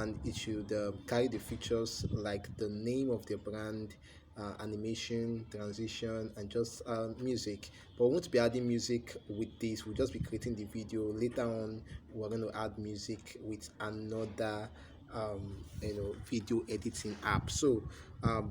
and it should carry the features like the name of the brand, animation, transition, and just music. But we won't be adding music with this. We'll just be creating the video. Later on, we're going to add music with another video editing app. So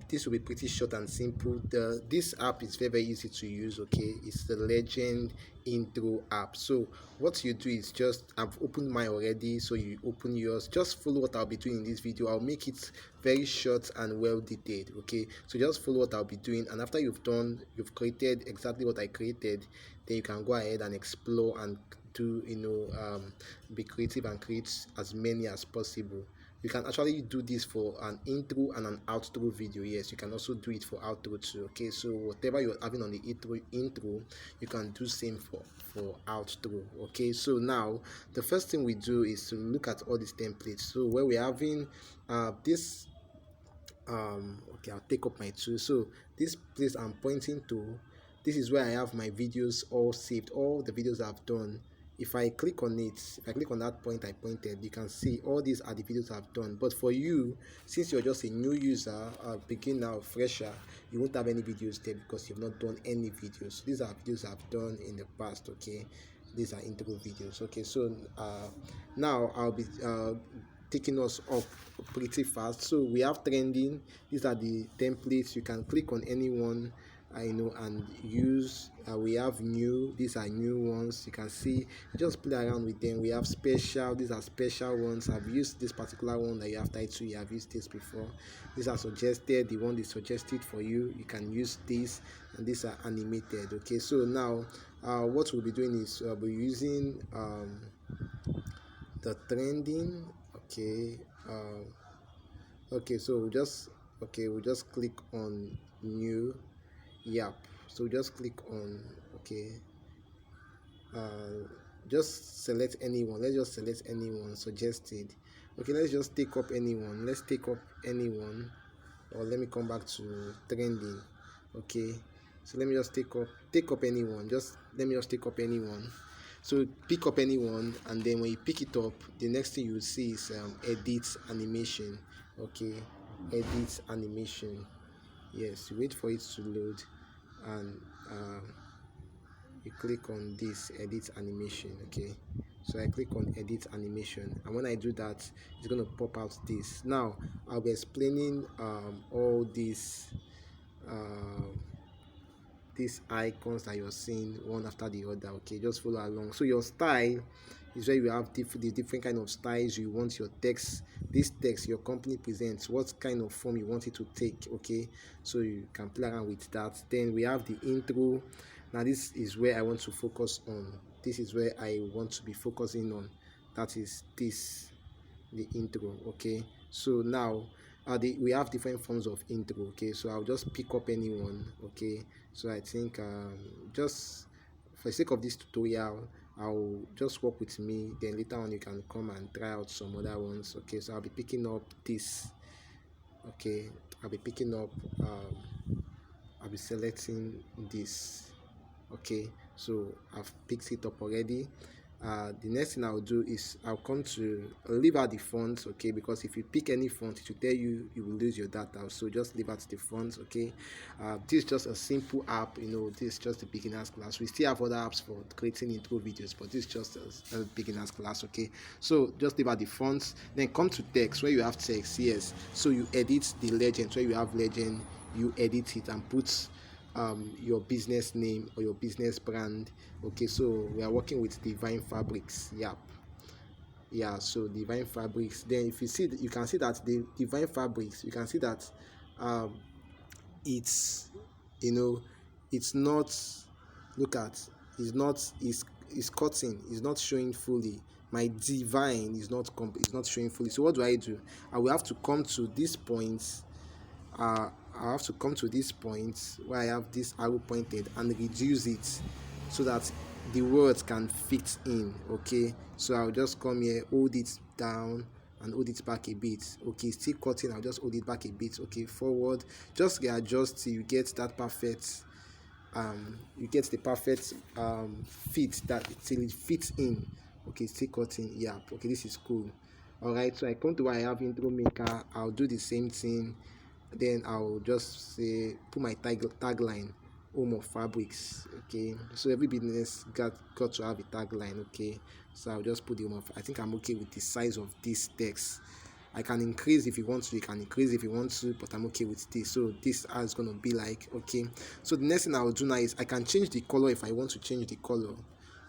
this will be pretty short and simple. This app is very easy to use. Okay, it's the Legend Intro app. So what you do is just, I've opened mine already, so you open yours. Just follow what I'll be doing in this video. I'll make it very short and well detailed. Okay, so just follow what I'll be doing, and after you've created exactly what I created, then you can go ahead and explore and do be creative and create as many as possible. You can actually do this for an intro and an outro video. Yes, you can also do it for outro too. Okay, so whatever you're having on the intro, you can do same for outro. Okay, so now the first thing we do is to look at all these templates. So where we're having this okay, I'll take up my tool. So this place I'm pointing to, this is where I have my videos all saved, all the videos I've done. If I click on it, if I click on that point I pointed, you can see all these are the videos I've done. But for you, since you're just a new user, a beginner, fresher, you won't have any videos there because you've not done any videos. So these are videos I've done in the past. Okay, these are intro videos. Okay, so now I'll be taking us up pretty fast. So we have trending. These are the templates. You can click on any one and use. We have new. These are new ones. You can see, just play around with them. We have special. These are special ones. I've used this particular one that you have title. You have used this before. These are suggested. The one is suggested for you, you can use this. And these are animated. Okay, so now what we'll be doing is we'll be using the trending. Okay, so we'll just click on new. Yep, so just click on, okay, just select anyone. Let's just select anyone suggested. Okay, let's just take up anyone. Let's take up anyone, or let me come back to trending. Okay, so let me just take up anyone. Just let me just take up anyone. So pick up anyone, and then when you pick it up, the next thing you see is edit animation. Okay, edit animation. Yes, you wait for it to load, and you click on this edit animation. Okay, so I click on edit animation, and when I do that, it's going to pop out this. Now I'll be explaining all these icons that you're seeing one after the other. Okay, just follow along. So your style is where you have the different kind of styles you want your text, this text your company presents, what kind of form you want it to take. Okay, so you can play around with that. Then we have the intro. Now this is where I want to focus on. This is where I want to be focusing on. That is this, the intro. Okay, so now we have different forms of intro. Okay, so I'll just pick up anyone. Okay, so I think just for the sake of this tutorial, I'll just work with me, then later on you can come and try out some other ones. Okay, so I'll be picking up this. Okay, I'll be picking up I'll be selecting this. Okay, so I've picked it up already. The next thing I'll do is I'll leave out the fonts. Okay, because if you pick any font, it will tell you will lose your data, so just leave out the fonts. Okay, this is just a simple app. This is just a beginner's class. We still have other apps for creating intro videos, but this is just a beginner's class. Okay, so just leave out the fonts, then come to text where you have text. Yes, so you edit the legend. Where you have legend, you edit it and put your business name or your business brand. Okay, so we are working with Divine Fabrics. Yeah, so Divine Fabrics. Then if you see, you can see that the Divine Fabrics, you can see that it's it's not, look at, it's cutting, it's not showing fully. My Divine is not showing fully. So what do? I will have to come to this point. I have to come to this point where I have this arrow pointed and reduce it so that the words can fit in. Okay, so I'll just come here, hold it down and hold it back a bit. Okay, still cutting, I'll just hold it back a bit. Okay, forward, just readjust till you get that perfect you get the perfect fit, that till it fits in. Okay, still cutting. Yeah, okay, this is cool. All right, so I come to where I have intro maker. I'll do the same thing. Then I'll just say put my tagline, home of fabrics. Okay, so every business got to have a tagline. Okay, so I'll just put the home of. I think I'm okay with the size of this text. I can increase if you want to, you can increase if you want to, but I'm okay with this. So this is going to be like, okay. So the next thing I'll do now is I can change the color if I want to change the color.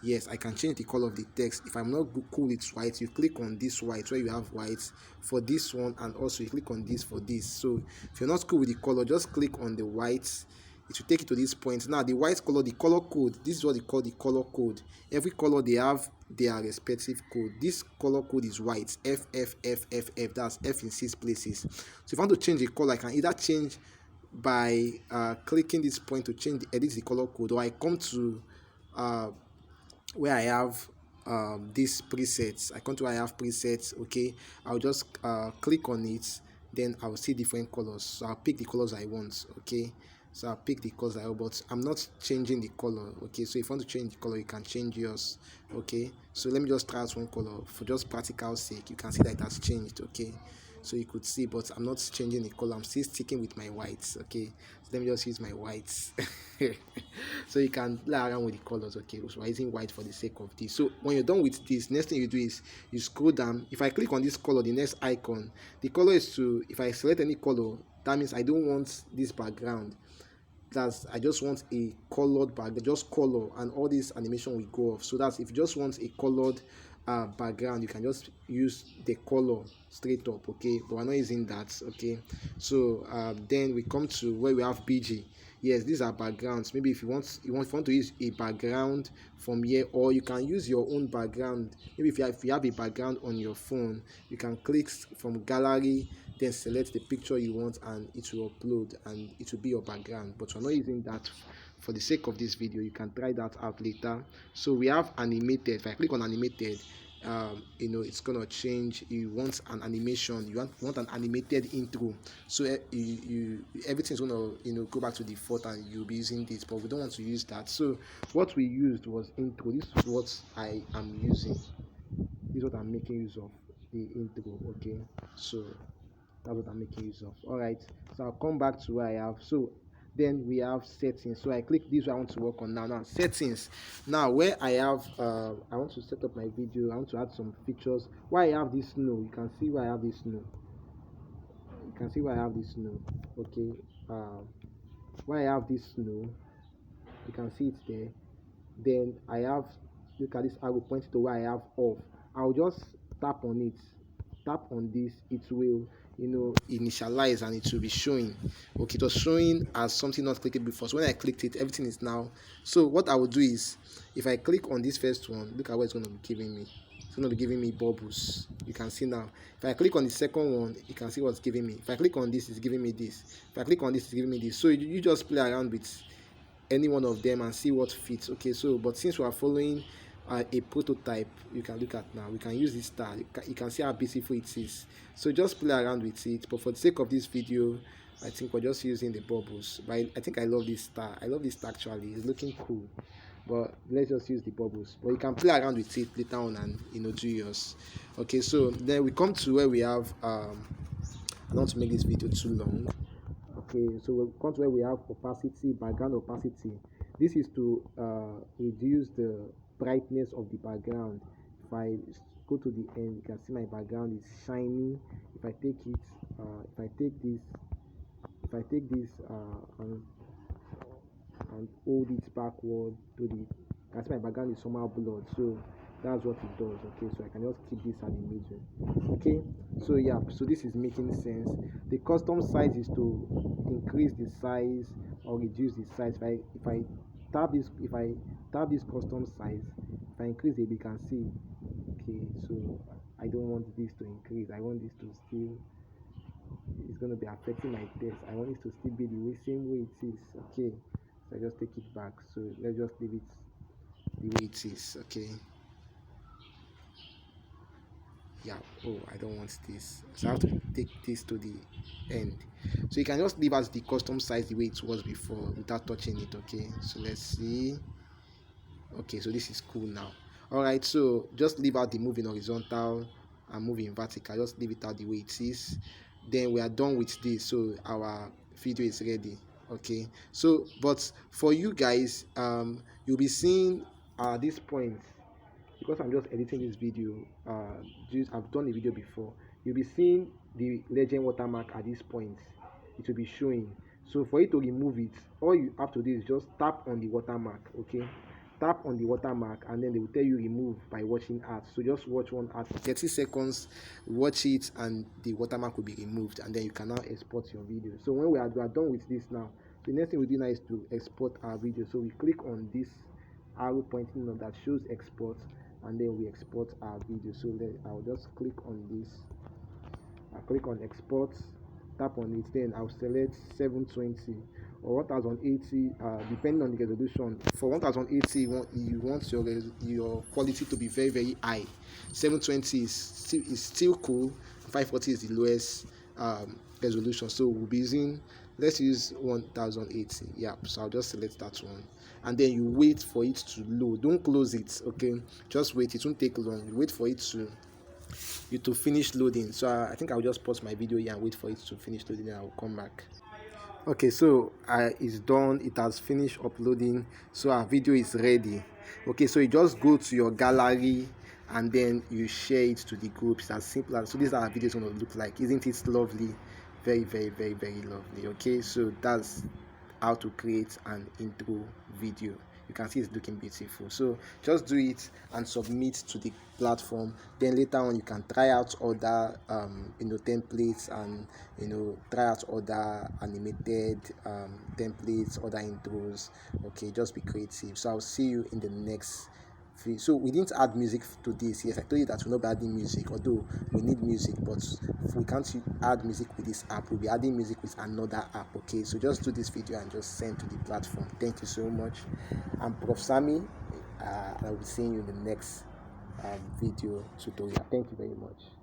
Yes, I can change the color of the text. If I'm not cool with white, you click on this white where you have white for this one, and also you click on this for this. So if you're not cool with the color, just click on the white. It will take you to this point. Now the white color, the color code, this is what they call the color code. Every color they have their respective code. This color code is white, F F F F F. That's F in 6 places. So if I want to change the color, I can either change by clicking this point to change edit the color code, or I come to where I have these presets. I come to where I have presets. Okay, I'll just click on it, then I'll see different colors. So I'll pick the colors I want. Okay, so I'll pick the colors I want, but I'm not changing the color. Okay, so if you want to change the color, you can change yours. Okay, so let me just try out one color for just practical sake. You can see that it has changed. Okay, so you could see, but I'm not changing the color. I'm still sticking with my whites. Okay, so let me just use my whites. So you can play around with the colors. Okay, so I'm using white for the sake of this. So when you're done with this, next thing you do is you scroll down. If I click on this color, the next icon, the color is to, if I select any color, that means I don't want this background. That's, I just want a colored background, just color, and all this animation will go off. So that's, if you just want a colored background, you can just use the color straight up. Okay, but we're not using that. Okay, so then we come to where we have BG. Yes, these are backgrounds. Maybe if you want to use a background from here, or you can use your own background. Maybe if you have a background on your phone, you can click from gallery, then select the picture you want, and it will upload and it will be your background. But we're not using that for the sake of this video. You can try that out later. So we have animated. If I click on animated, it's gonna change. You want an animation, you want an animated intro, so everything's gonna go back to default, and you'll be using this, but we don't want to use that. So what we used was intro. This is what I am using. This is what I'm making use of, the intro. Okay, so that's what I'm making use of. All right, so I'll come back to where I have. So then we have settings. So I click this, I want to work on now settings. Now where I have I want to set up my video, I want to add some features. Where I have this snow, you can see where I have this snow. You can see where I have this snow. Okay, where I have this snow, you can see it there. Then I have, look at this arrow pointing to where I have off. I'll just tap on it, tap on this, it will initialize, and it will be showing. Okay, it was showing as something not clicked before. So when I clicked it, everything is now. So what I will do is, if I click on this first one, look at what it's going to be giving me. It's going to be giving me bubbles. You can see now. If I click on the second one, you can see what's giving me. If I click on this, it's giving me this. If I click on this, it's giving me this. So you just play around with any one of them and see what fits. Okay, so but since we are following a prototype, you can look at now, we can use this star. You can see how beautiful it is. So just play around with it, but for the sake of this video, I think we're just using the bubbles. But I think I love this star. I love this star actually. It's looking cool, but let's just use the bubbles. But you can play around with it later on and do yours. Okay, so then we come to where we have I don't want to make this video too long. Okay, so we'll come to where we have opacity, background opacity. This is to reduce the brightness of the background. If I go to the end, you can see my background is shiny. If I take it, if I take this and hold it backward to the, you can see my background is somehow blurred. So that's what it does. Okay, so I can just keep this at the middle. Okay, so yeah, so this is making sense. The custom size is to increase the size or reduce the size. If I tap this custom size, if I increase it, you can see. Okay, so I don't want this to increase. I want this to still, it's going to be affecting my text. I want it to still be the same way it is. Okay, so I just take it back. So let's just leave it the way it is. Okay, yeah. Oh, I don't want this, so I have to take this to the end. So you can just leave as the custom size the way it was before without touching it. Okay, so let's see. Okay, so this is cool now. All right, so just leave out the moving horizontal and move in vertical. Just leave it out the way it is. Then we are done with this, so our video is ready. Okay, so but for you guys, you'll be seeing this point, because I'm just editing this video. I've done a video before. You'll be seeing the legend watermark at this point. It will be showing. So for you to remove it, all you have to do is just tap on the watermark. Okay, tap on the watermark, and then they will tell you remove by watching ads. So just watch one ad for 30 seconds, watch it, and the watermark will be removed, and then you can now export your video. So when we are done with this now, the next thing we do now is to export our video. So we click on this arrow pointing on that shows export, and then we export our video. So I'll just click on this. I'll click on export, tap on it, then I'll select 720 or 1080, depending on the resolution. For 1080, you want your quality to be very, very high. 720 is still cool. 540 is the lowest resolution. So we'll be using, let's use 1080. Yeah, so I'll just select that one, and then you wait for it to load. Don't close it, okay? Just wait. It won't take long. You wait for it to finish loading. So I think I'll just pause my video here and wait for it to finish loading, and I'll come back. Okay, so it's done. It has finished uploading, so our video is ready. Okay, so you just go to your gallery and then you share it to the group. It's as simple as so. This is how our video is going to look like. Isn't it lovely? Very, very, very, very lovely. Okay, so that's how to create an intro video. You can see it's looking beautiful. So just do it and submit to the platform. Then later on you can try out other templates, and try out other animated templates, other intros. Okay, just be creative. So I'll see you in the next video. So we didn't add music to this. Yes, I told you that we're not adding music, although we need music, but we can't add music with this app. We'll be adding music with another app. Okay, so just do this video and just send to the platform. Thank you so much. I'm Prof Sammy. I will be seeing you in the next video tutorial. Thank you very much.